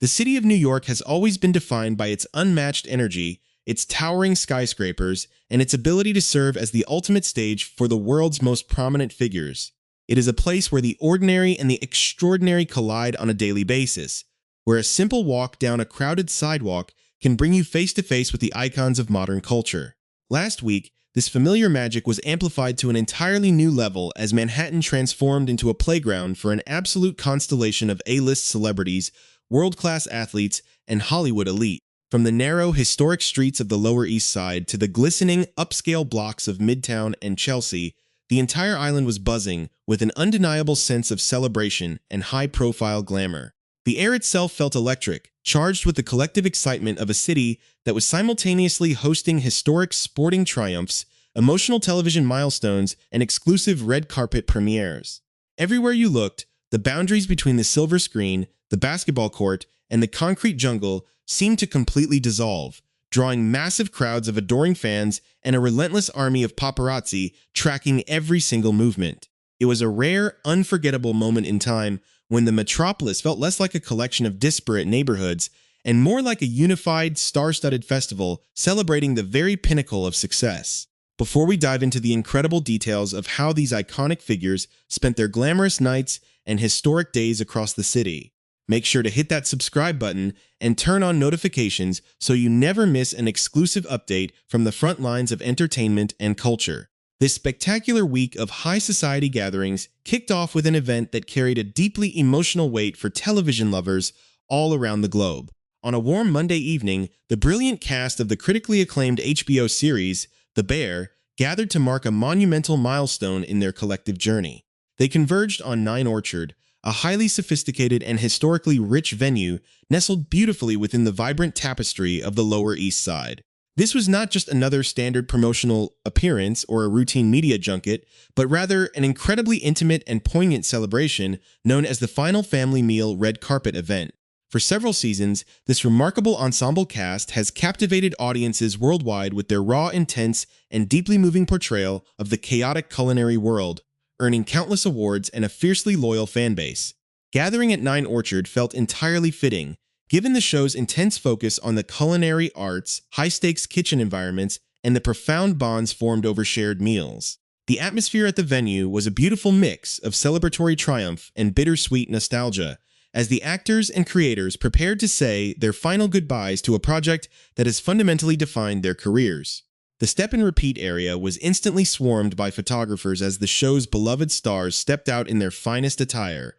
The city of New York has always been defined by its unmatched energy, its towering skyscrapers, and its ability to serve as the ultimate stage for the world's most prominent figures. It is a place where the ordinary and the extraordinary collide on a daily basis, where a simple walk down a crowded sidewalk can bring you face to face with the icons of modern culture. Last week, this familiar magic was amplified to an entirely new level as Manhattan transformed into a playground for an absolute constellation of A-list celebrities, world-class athletes, and Hollywood elite. From the narrow, historic streets of the Lower East Side to the glistening, upscale blocks of Midtown and Chelsea, the entire island was buzzing with an undeniable sense of celebration and high-profile glamour. The air itself felt electric, charged with the collective excitement of a city that was simultaneously hosting historic sporting triumphs, emotional television milestones, and exclusive red carpet premieres. Everywhere you looked, the boundaries between the silver screen, the basketball court, and the concrete jungle seemed to completely dissolve, drawing massive crowds of adoring fans and a relentless army of paparazzi tracking every single movement. It was a rare, unforgettable moment in time when the metropolis felt less like a collection of disparate neighborhoods and more like a unified, star-studded festival celebrating the very pinnacle of success. Before we dive into the incredible details of how these iconic figures spent their glamorous nights and historic days across the city, make sure to hit that subscribe button and turn on notifications so you never miss an exclusive update from the front lines of entertainment and culture. This spectacular week of high society gatherings kicked off with an event that carried a deeply emotional weight for television lovers all around the globe. On a warm Monday evening, the brilliant cast of the critically acclaimed HBO series, The Bear, gathered to mark a monumental milestone in their collective journey. They converged on 9 Orchard, a highly sophisticated and historically rich venue nestled beautifully within the vibrant tapestry of the Lower East Side. This was not just another standard promotional appearance or a routine media junket, but rather an incredibly intimate and poignant celebration known as the Final Family Meal Red Carpet event. For several seasons, this remarkable ensemble cast has captivated audiences worldwide with their raw, intense, and deeply moving portrayal of the chaotic culinary world, earning countless awards and a fiercely loyal fanbase. Gathering at 9 Orchard felt entirely fitting, given the show's intense focus on the culinary arts, high-stakes kitchen environments, and the profound bonds formed over shared meals. The atmosphere at the venue was a beautiful mix of celebratory triumph and bittersweet nostalgia, as the actors and creators prepared to say their final goodbyes to a project that has fundamentally defined their careers. The step-and-repeat area was instantly swarmed by photographers as the show's beloved stars stepped out in their finest attire,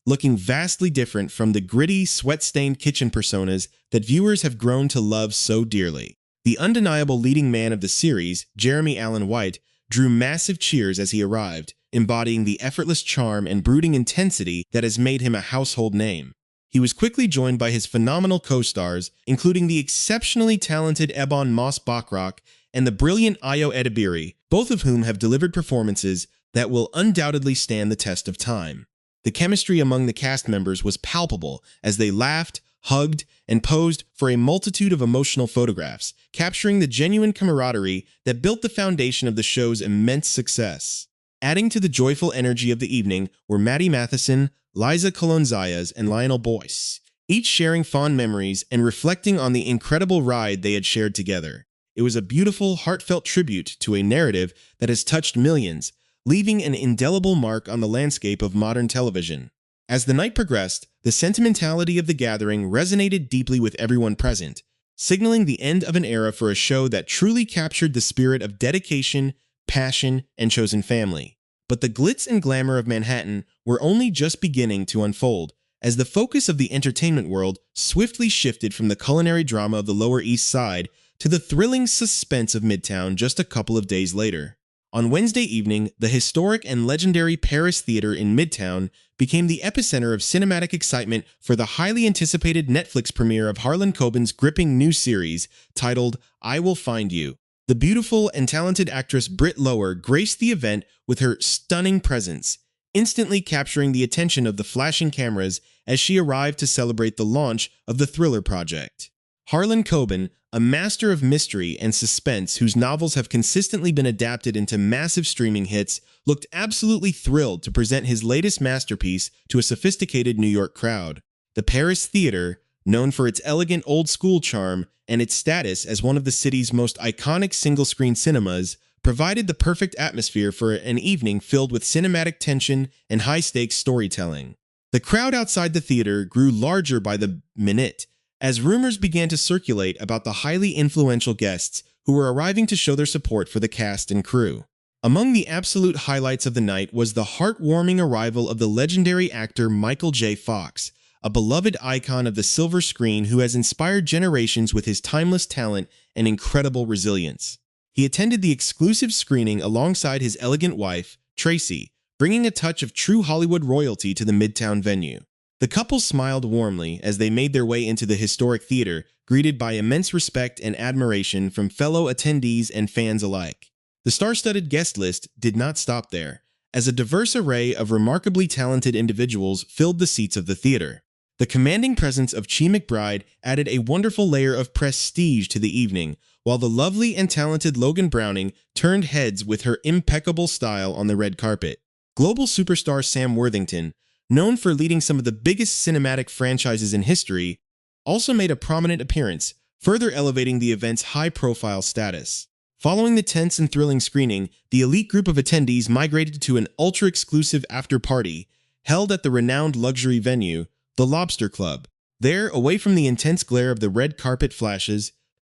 looking vastly different from the gritty, sweat-stained kitchen personas that viewers have grown to love so dearly. The undeniable leading man of the series, Jeremy Allen White, drew massive cheers as he arrived, embodying the effortless charm and brooding intensity that has made him a household name. He was quickly joined by his phenomenal co-stars, including the exceptionally talented Ebon Moss-Bachrach and the brilliant Ayo Edebiri, both of whom have delivered performances that will undoubtedly stand the test of time. The chemistry among the cast members was palpable as they laughed, hugged, and posed for a multitude of emotional photographs, capturing the genuine camaraderie that built the foundation of the show's immense success. Adding to the joyful energy of the evening were Maddie Matheson, Liza Colon-Zayas, and Lionel Boyce, each sharing fond memories and reflecting on the incredible ride they had shared together. It was a beautiful, heartfelt tribute to a narrative that has touched millions, leaving an indelible mark on the landscape of modern television. As the night progressed, the sentimentality of the gathering resonated deeply with everyone present, signaling the end of an era for a show that truly captured the spirit of dedication, passion, and chosen family. But the glitz and glamour of Manhattan were only just beginning to unfold, as the focus of the entertainment world swiftly shifted from the culinary drama of the Lower East Side to the thrilling suspense of Midtown just a couple of days later. On Wednesday evening, the historic and legendary Paris Theater in Midtown became the epicenter of cinematic excitement for the highly anticipated Netflix premiere of Harlan Coben's gripping new series titled I Will Find You. The beautiful and talented actress Britt Lower graced the event with her stunning presence, instantly capturing the attention of the flashing cameras as she arrived to celebrate the launch of the thriller project. Harlan Coben, a master of mystery and suspense whose novels have consistently been adapted into massive streaming hits, looked absolutely thrilled to present his latest masterpiece to a sophisticated New York crowd. The Paris Theater, known for its elegant old-school charm and its status as one of the city's most iconic single-screen cinemas, provided the perfect atmosphere for an evening filled with cinematic tension and high-stakes storytelling. The crowd outside the theater grew larger by the minute, as rumors began to circulate about the highly influential guests who were arriving to show their support for the cast and crew. Among the absolute highlights of the night was the heartwarming arrival of the legendary actor Michael J. Fox, a beloved icon of the silver screen who has inspired generations with his timeless talent and incredible resilience. He attended the exclusive screening alongside his elegant wife, Tracy, bringing a touch of true Hollywood royalty to the Midtown venue. The couple smiled warmly as they made their way into the historic theater, greeted by immense respect and admiration from fellow attendees and fans alike. The star-studded guest list did not stop there, as a diverse array of remarkably talented individuals filled the seats of the theater. The commanding presence of Chi McBride added a wonderful layer of prestige to the evening, while the lovely and talented Logan Browning turned heads with her impeccable style on the red carpet. Global superstar Sam Worthington, known for leading some of the biggest cinematic franchises in history, also made a prominent appearance, further elevating the event's high-profile status. Following the tense and thrilling screening, the elite group of attendees migrated to an ultra-exclusive after-party held at the renowned luxury venue, the Lobster Club. There, away from the intense glare of the red carpet flashes,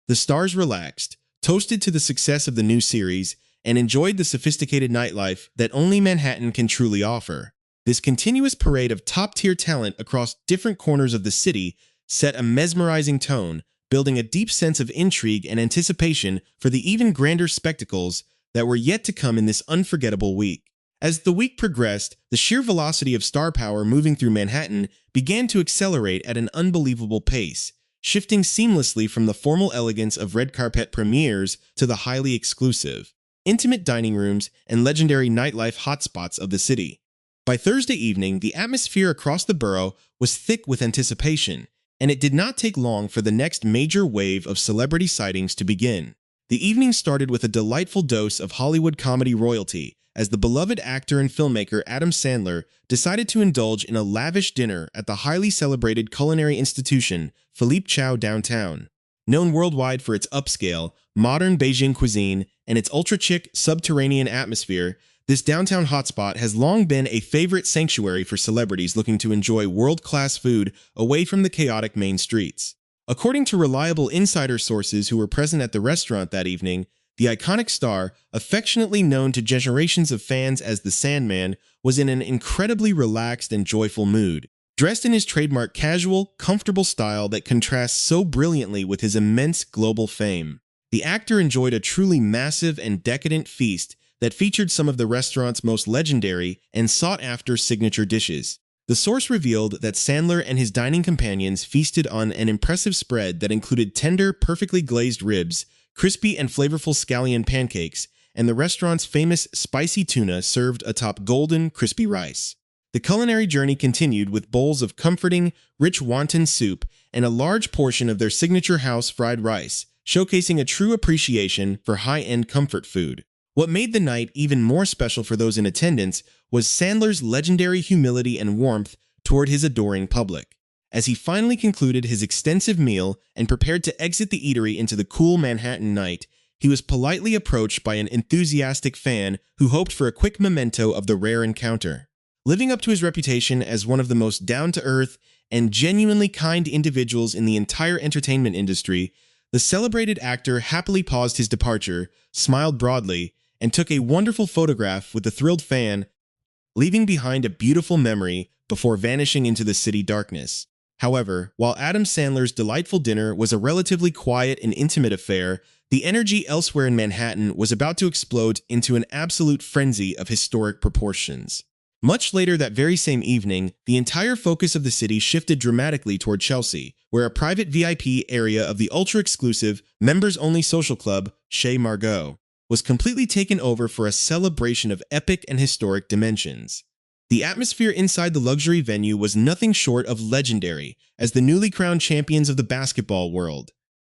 the stars relaxed, toasted to the success of the new series, and enjoyed the sophisticated nightlife that only Manhattan can truly offer. This continuous parade of top-tier talent across different corners of the city set a mesmerizing tone, building a deep sense of intrigue and anticipation for the even grander spectacles that were yet to come in this unforgettable week. As the week progressed, the sheer velocity of star power moving through Manhattan began to accelerate at an unbelievable pace, shifting seamlessly from the formal elegance of red carpet premieres to the highly exclusive, intimate dining rooms and legendary nightlife hotspots of the city. By Thursday evening, the atmosphere across the borough was thick with anticipation, and it did not take long for the next major wave of celebrity sightings to begin. The evening started with a delightful dose of Hollywood comedy royalty, as the beloved actor and filmmaker Adam Sandler decided to indulge in a lavish dinner at the highly celebrated culinary institution Philippe Chow downtown. Known worldwide for its upscale, modern Beijing cuisine and its ultra-chic subterranean atmosphere, this downtown hotspot has long been a favorite sanctuary for celebrities looking to enjoy world-class food away from the chaotic main streets. According to reliable insider sources who were present at the restaurant that evening, the iconic star, affectionately known to generations of fans as the Sandman, was in an incredibly relaxed and joyful mood. Dressed in his trademark casual, comfortable style that contrasts so brilliantly with his immense global fame, the actor enjoyed a truly massive and decadent feast that featured some of the restaurant's most legendary and sought-after signature dishes. The source revealed that Sandler and his dining companions feasted on an impressive spread that included tender, perfectly glazed ribs, crispy and flavorful scallion pancakes, and the restaurant's famous spicy tuna served atop golden, crispy rice. The culinary journey continued with bowls of comforting, rich wonton soup and a large portion of their signature house fried rice, showcasing a true appreciation for high-end comfort food. What made the night even more special for those in attendance was Sandler's legendary humility and warmth toward his adoring public. As he finally concluded his extensive meal and prepared to exit the eatery into the cool Manhattan night, he was politely approached by an enthusiastic fan who hoped for a quick memento of the rare encounter. Living up to his reputation as one of the most down-to-earth and genuinely kind individuals in the entire entertainment industry, the celebrated actor happily paused his departure, smiled broadly, and took a wonderful photograph with the thrilled fan, leaving behind a beautiful memory before vanishing into the city darkness. However, while Adam Sandler's delightful dinner was a relatively quiet and intimate affair, the energy elsewhere in Manhattan was about to explode into an absolute frenzy of historic proportions. Much later that very same evening, the entire focus of the city shifted dramatically toward Chelsea, where a private VIP area of the ultra-exclusive, members-only social club, Chez Margaux, was completely taken over for a celebration of epic and historic dimensions. The atmosphere inside the luxury venue was nothing short of legendary, as the newly crowned champions of the basketball world,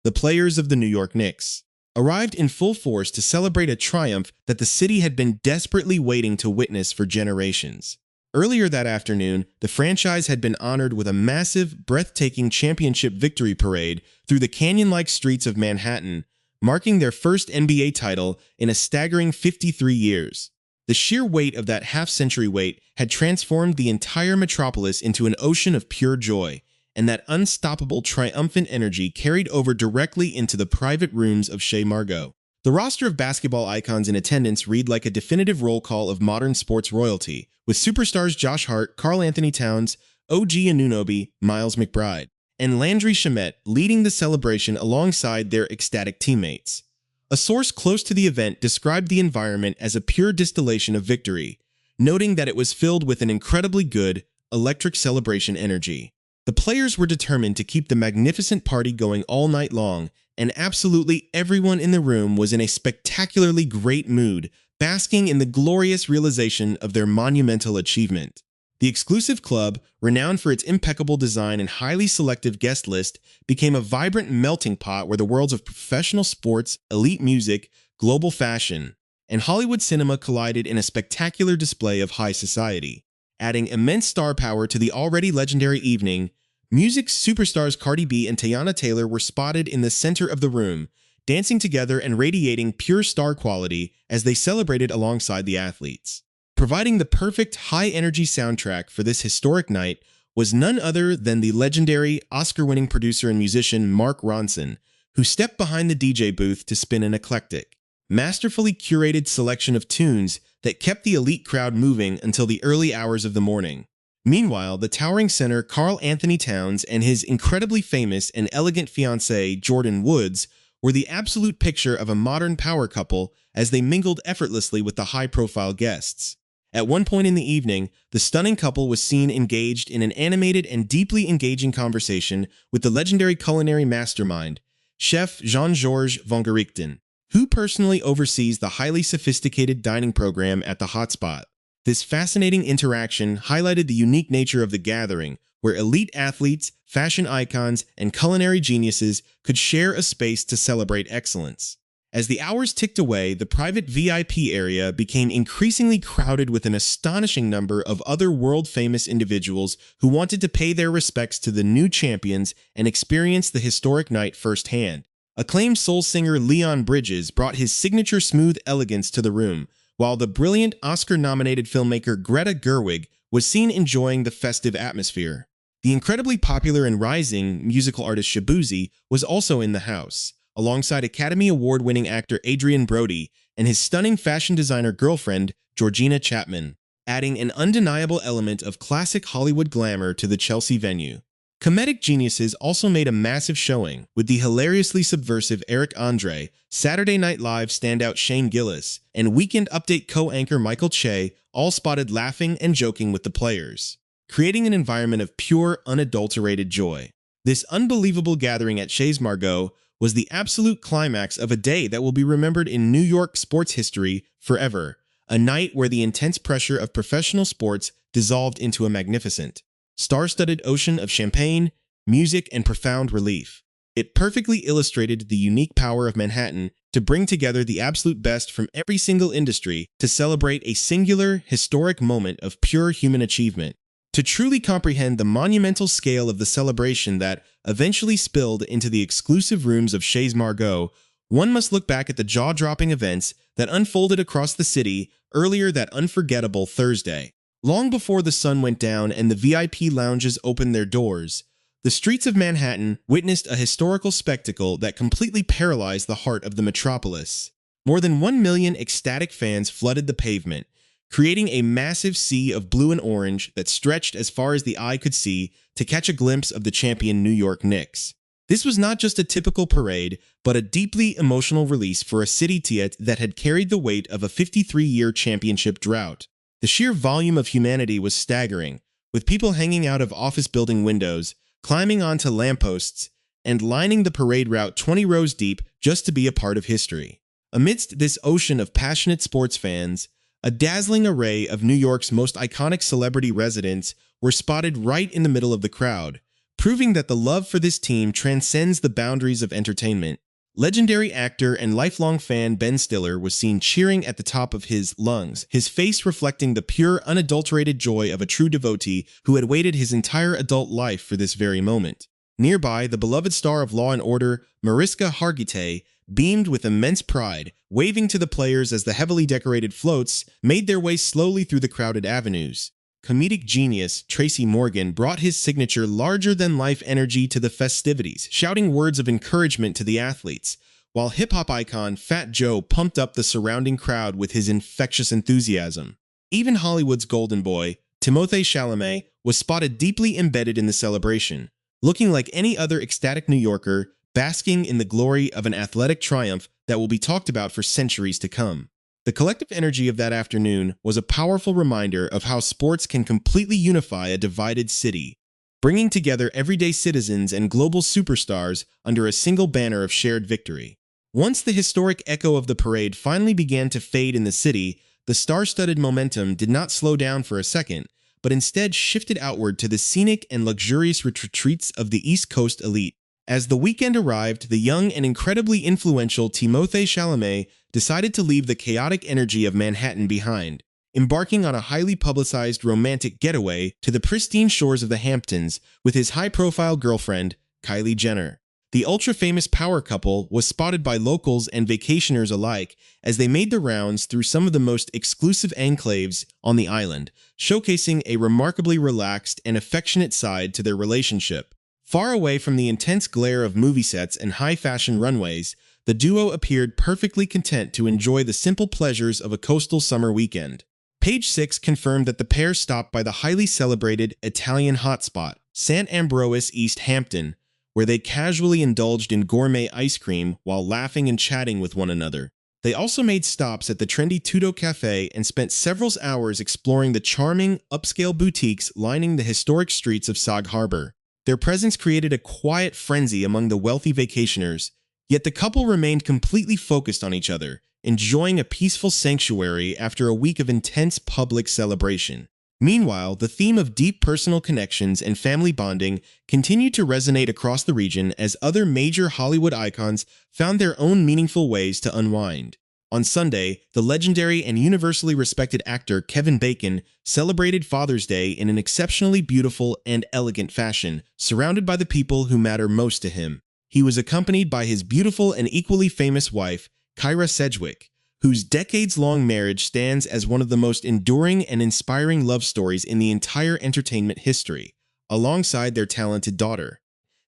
the players of the New York Knicks, arrived in full force to celebrate a triumph that the city had been desperately waiting to witness for generations. Earlier that afternoon, the franchise had been honored with a massive, breathtaking championship victory parade through the canyon-like streets of Manhattan, marking their first NBA title in a staggering 53 years. The sheer weight of that half-century wait had transformed the entire metropolis into an ocean of pure joy, and that unstoppable, triumphant energy carried over directly into the private rooms of Chez Margaux. The roster of basketball icons in attendance read like a definitive roll call of modern sports royalty, with superstars Josh Hart, Karl-Anthony Towns, OG Anunoby, Miles McBride, and Landry Shamet leading the celebration alongside their ecstatic teammates. A source close to the event described the environment as a pure distillation of victory, noting that it was filled with an incredibly good, electric celebration energy. The players were determined to keep the magnificent party going all night long, and absolutely everyone in the room was in a spectacularly great mood, basking in the glorious realization of their monumental achievement. The exclusive club, renowned for its impeccable design and highly selective guest list, became a vibrant melting pot where the worlds of professional sports, elite music, global fashion, and Hollywood cinema collided in a spectacular display of high society. Adding immense star power to the already legendary evening, music superstars Cardi B and Teyana Taylor were spotted in the center of the room, dancing together and radiating pure star quality as they celebrated alongside the athletes. Providing the perfect high-energy soundtrack for this historic night was none other than the legendary Oscar-winning producer and musician Mark Ronson, who stepped behind the DJ booth to spin an eclectic, masterfully curated selection of tunes that kept the elite crowd moving until the early hours of the morning. Meanwhile, the towering center Karl-Anthony Towns and his incredibly famous and elegant fiancée Jordyn Woods were the absolute picture of a modern power couple as they mingled effortlessly with the high-profile guests. At one point in the evening, the stunning couple was seen engaged in an animated and deeply engaging conversation with the legendary culinary mastermind, Chef Jean-Georges Vongerichten, who personally oversees the highly sophisticated dining program at the hotspot. This fascinating interaction highlighted the unique nature of the gathering, where elite athletes, fashion icons, and culinary geniuses could share a space to celebrate excellence. As the hours ticked away, the private VIP area became increasingly crowded with an astonishing number of other world-famous individuals who wanted to pay their respects to the new champions and experience the historic night firsthand. Acclaimed soul singer Leon Bridges brought his signature smooth elegance to the room, while the brilliant Oscar-nominated filmmaker Greta Gerwig was seen enjoying the festive atmosphere. The incredibly popular and rising musical artist Shabuzi was also in the house, alongside Academy Award-winning actor Adrian Brody and his stunning fashion designer girlfriend, Georgina Chapman, adding an undeniable element of classic Hollywood glamour to the Chelsea venue. Comedic geniuses also made a massive showing, with the hilariously subversive Eric Andre, Saturday Night Live standout Shane Gillis, and Weekend Update co-anchor Michael Che all spotted laughing and joking with the players, creating an environment of pure, unadulterated joy. This unbelievable gathering at Chez Margaux was the absolute climax of a day that will be remembered in New York sports history forever, a night where the intense pressure of professional sports dissolved into a magnificent, star-studded ocean of champagne, music, and profound relief. It perfectly illustrated the unique power of Manhattan to bring together the absolute best from every single industry to celebrate a singular, historic moment of pure human achievement. To truly comprehend the monumental scale of the celebration that eventually spilled into the exclusive rooms of Chez Margaux, one must look back at the jaw-dropping events that unfolded across the city earlier that unforgettable Thursday. Long before the sun went down and the VIP lounges opened their doors, the streets of Manhattan witnessed a historical spectacle that completely paralyzed the heart of the metropolis. More than 1 million ecstatic fans flooded the pavement, creating a massive sea of blue and orange that stretched as far as the eye could see to catch a glimpse of the champion New York Knicks. This was not just a typical parade, but a deeply emotional release for a city that had carried the weight of a 53-year championship drought. The sheer volume of humanity was staggering, with people hanging out of office building windows, climbing onto lampposts, and lining the parade route 20 rows deep just to be a part of history. Amidst this ocean of passionate sports fans, a dazzling array of New York's most iconic celebrity residents were spotted right in the middle of the crowd, proving that the love for this team transcends the boundaries of entertainment. Legendary actor and lifelong fan Ben Stiller was seen cheering at the top of his lungs, his face reflecting the pure, unadulterated joy of a true devotee who had waited his entire adult life for this very moment. Nearby, the beloved star of Law & Order, Mariska Hargitay, beamed with immense pride, waving to the players as the heavily decorated floats made their way slowly through the crowded avenues. Comedic genius Tracy Morgan brought his signature larger-than-life energy to the festivities, shouting words of encouragement to the athletes, while hip-hop icon Fat Joe pumped up the surrounding crowd with his infectious enthusiasm. Even Hollywood's golden boy, Timothée Chalamet, was spotted deeply embedded in the celebration, looking like any other ecstatic New Yorker, basking in the glory of an athletic triumph that will be talked about for centuries to come. The collective energy of that afternoon was a powerful reminder of how sports can completely unify a divided city, bringing together everyday citizens and global superstars under a single banner of shared victory. Once the historic echo of the parade finally began to fade in the city, the star-studded momentum did not slow down for a second, but instead shifted outward to the scenic and luxurious retreats of the East Coast elite. As the weekend arrived, the young and incredibly influential Timothée Chalamet decided to leave the chaotic energy of Manhattan behind, embarking on a highly publicized romantic getaway to the pristine shores of the Hamptons with his high-profile girlfriend, Kylie Jenner. The ultra-famous power couple was spotted by locals and vacationers alike as they made the rounds through some of the most exclusive enclaves on the island, showcasing a remarkably relaxed and affectionate side to their relationship. Far away from the intense glare of movie sets and high-fashion runways, the duo appeared perfectly content to enjoy the simple pleasures of a coastal summer weekend. Page 6 confirmed that the pair stopped by the highly celebrated Italian hotspot, St. Ambrose East Hampton, where they casually indulged in gourmet ice cream while laughing and chatting with one another. They also made stops at the trendy Tutto Cafe and spent several hours exploring the charming, upscale boutiques lining the historic streets of Sag Harbor. Their presence created a quiet frenzy among the wealthy vacationers, yet the couple remained completely focused on each other, enjoying a peaceful sanctuary after a week of intense public celebration. Meanwhile, the theme of deep personal connections and family bonding continued to resonate across the region as other major Hollywood icons found their own meaningful ways to unwind. On Sunday, the legendary and universally respected actor Kevin Bacon celebrated Father's Day in an exceptionally beautiful and elegant fashion, surrounded by the people who matter most to him. He was accompanied by his beautiful and equally famous wife, Kyra Sedgwick, whose decades-long marriage stands as one of the most enduring and inspiring love stories in the entire entertainment history, alongside their talented daughter.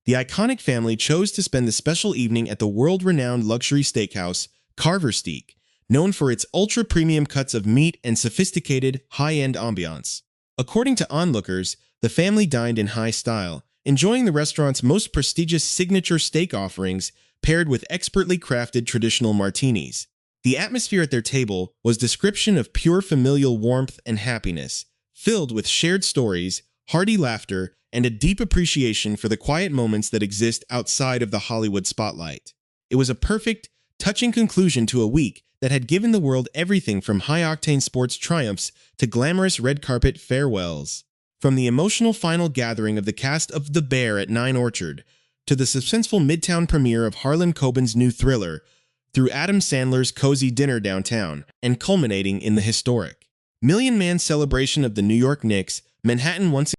The iconic family chose to spend the special evening at the world-renowned luxury steakhouse, Carver Steak, known for its ultra-premium cuts of meat and sophisticated, high-end ambiance. According to onlookers, the family dined in high style, enjoying the restaurant's most prestigious signature steak offerings paired with expertly crafted traditional martinis. The atmosphere at their table was description of pure familial warmth and happiness, filled with shared stories, hearty laughter, and a deep appreciation for the quiet moments that exist outside of the Hollywood spotlight. It was a perfect, touching conclusion to a week that had given the world everything from high-octane sports triumphs to glamorous red carpet farewells. From the emotional final gathering of the cast of The Bear at 9 Orchard, to the suspenseful Midtown premiere of Harlan Coben's new thriller, through Adam Sandler's cozy dinner downtown, and culminating in the historic Million Man celebration of the New York Knicks, Manhattan once